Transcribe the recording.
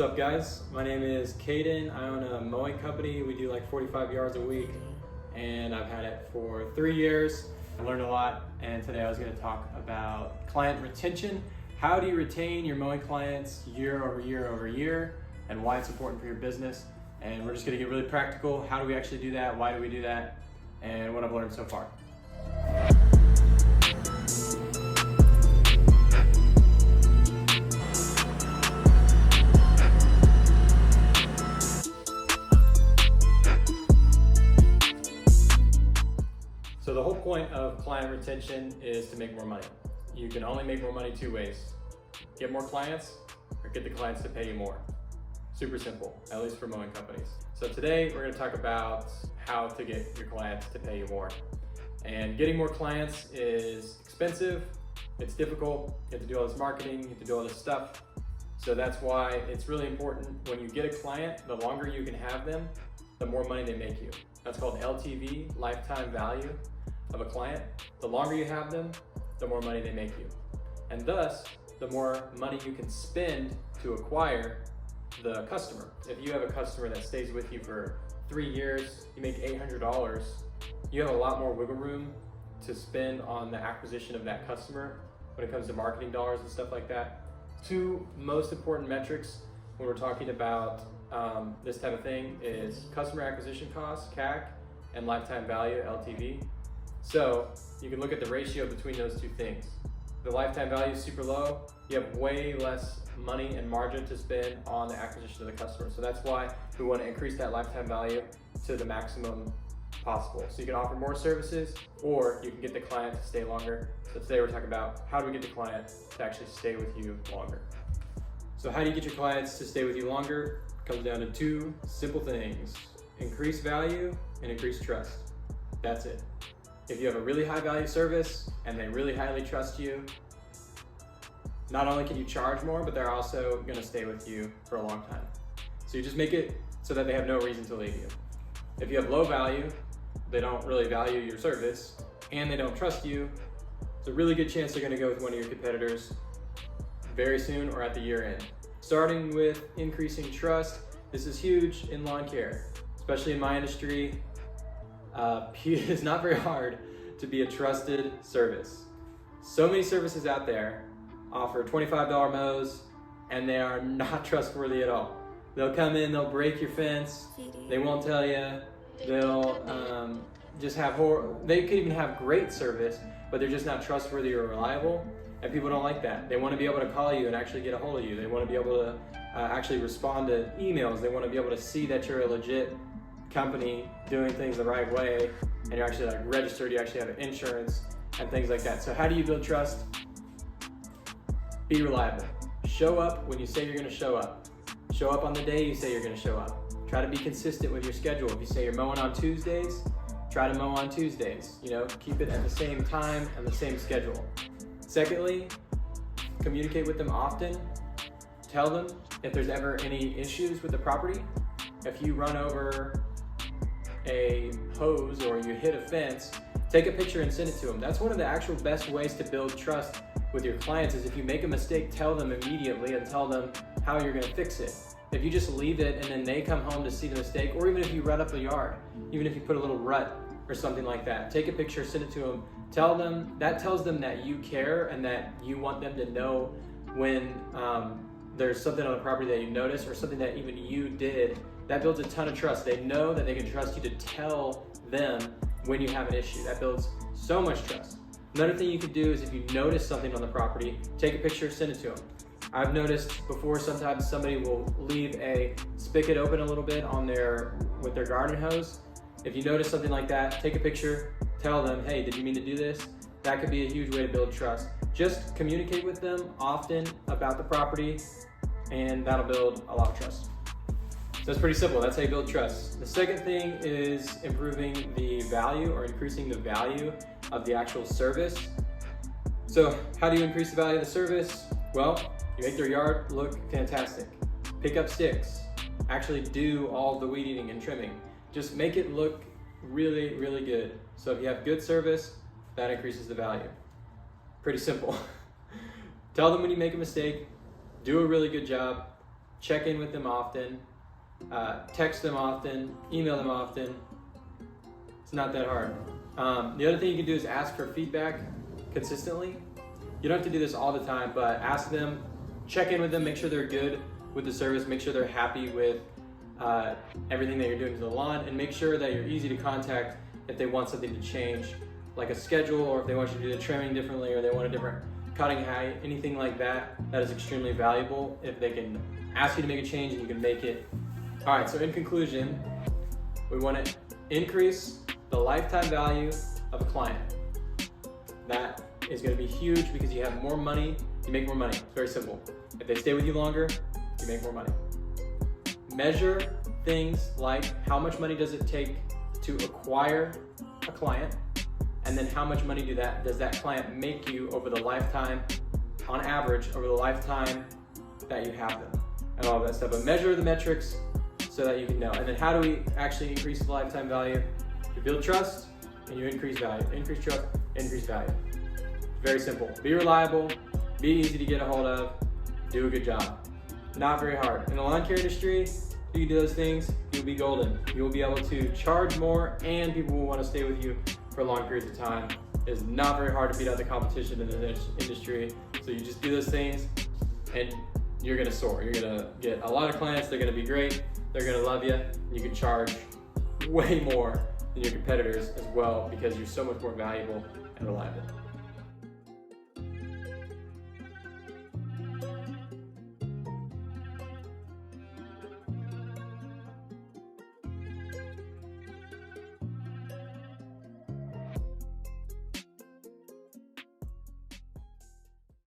What's up, guys? My name is Cayden. I own a mowing company. We do like 45 yards a week, and I've had it for 3 years. I learned a lot, and today I was going to talk about client retention. How do you retain your mowing clients year over year over year, and why it's important for your business? And we're just going to get really practical. How do we actually do that? Why do we do that? And what I've learned so far. So the whole point of client retention is to make more money. You can only make more money two ways: get more clients or get the clients to pay you more. Super simple, at least for mowing companies. So today we're going to talk about how to get your clients to pay you more. And getting more clients is expensive, it's difficult, you have to do all this marketing, you have to do all this stuff. So that's why it's really important when you get a client, the longer you can have them, the more money they make you. That's called LTV, lifetime value of a client. The longer you have them, the more money they make you. And thus, the more money you can spend to acquire the customer. If you have a customer that stays with you for 3 years, you make $800, you have a lot more wiggle room to spend on the acquisition of that customer when it comes to marketing dollars and stuff like that. Two most important metrics when we're talking about this type of thing is customer acquisition cost, CAC, and lifetime value, LTV. So you can look at the ratio between those two things. The lifetime value is super low, you have way less money and margin to spend on the acquisition of the customer. So that's why we want to increase that lifetime value to the maximum possible. So you can offer more services, or you can get the client to stay longer. So today we're talking about how do we get the client to actually stay with you longer. So how do you get your clients to stay with you longer? It comes down to two simple things: increase value and increase trust. That's it. If you have a really high value service and they really highly trust you, not only can you charge more, but they're also going to stay with you for a long time. So you just make it so that they have no reason to leave you. If you have low value, they don't really value your service, and they don't trust you, it's a really good chance they're going to go with one of your competitors very soon or at the year end. Starting with increasing trust, this is huge in lawn care, especially in my industry. It's not very hard to be a trusted service. So many services out there offer $25 mows, and they are not trustworthy at all. They'll come in, they'll break your fence, they won't tell you, they'll just have they could even have great service, but they're just not trustworthy or reliable, and people don't like that. They want to be able to call you and actually get a hold of you. They want to be able to actually respond to emails. They want to be able to see that you're a legit company doing things the right way, and you're actually like registered, you actually have insurance and things like that. So how do you build trust? Be reliable. Show up when you say you're going to show up. Show up on the day you say you're going to show up. Try to be consistent with your schedule. If you say you're mowing on Tuesdays, try to mow on Tuesdays. Keep it at the same time and the same schedule. Secondly, communicate with them often. Tell them if there's ever any issues with the property. If you run over a hose or you hit a fence, take a picture and send it to them. That's one of the actual best ways to build trust with your clients, is if you make a mistake, tell them immediately and tell them how you're going to fix it. If you just leave it and then they come home to see the mistake, or even if you rut up a yard, even if you put a little rut or something like that, take a picture, send it to them, tell them. That tells them that you care and that you want them to know when there's something on the property that you notice or something that even you did. That builds a ton of trust. They know that they can trust you to tell them when you have an issue. That builds so much trust. Another thing you could do is if you notice something on the property, take a picture, send it to them. I've noticed before sometimes somebody will leave a spigot open a little bit with their garden hose. If you notice something like that, take a picture, tell them, hey, did you mean to do this? That could be a huge way to build trust. Just communicate with them often about the property, and that'll build a lot of trust. So it's pretty simple. That's how you build trust. The second thing is improving the value or increasing the value of the actual service. So how do you increase the value of the service? Well, you make their yard look fantastic. Pick up sticks. Actually do all the weed eating and trimming. Just make it look really, really good. So if you have good service, that increases the value. Pretty simple. Tell them when you make a mistake, do a really good job, check in with them often, text them often, email them often. It's not that hard. The other thing you can do is ask for feedback consistently. You don't have to do this all the time, but ask them, check in with them, make sure they're good with the service, make sure they're happy with everything that you're doing to the lawn, and make sure that you're easy to contact if they want something to change, like a schedule, or if they want you to do the trimming differently, or they want a different cutting height, anything like that. That is extremely valuable if they can ask you to make a change and you can make it. All right, so in conclusion, we want to increase the lifetime value of a client. That is going to be huge because you have more money, you make more money. It's very simple. If they stay with you longer, you make more money. Measure things like how much money does it take to acquire a client, and then how much money does that client make you over the lifetime, on average, over the lifetime that you have them, and all of that stuff. But measure the metrics so that you can know. And then how do we actually increase the lifetime value? You build trust and you increase value. Increase trust, increase value. Very simple. Be reliable, be easy to get a hold of, do a good job. Not very hard. In the lawn care industry, if you do those things, you'll be golden. You'll be able to charge more and people will want to stay with you for long periods of time. It is not very hard to beat out the competition in this industry. So you just do those things and you're gonna soar. You're gonna get a lot of clients, they're gonna be great, they're gonna love you, and you can charge way more than your competitors as well because you're so much more valuable and reliable.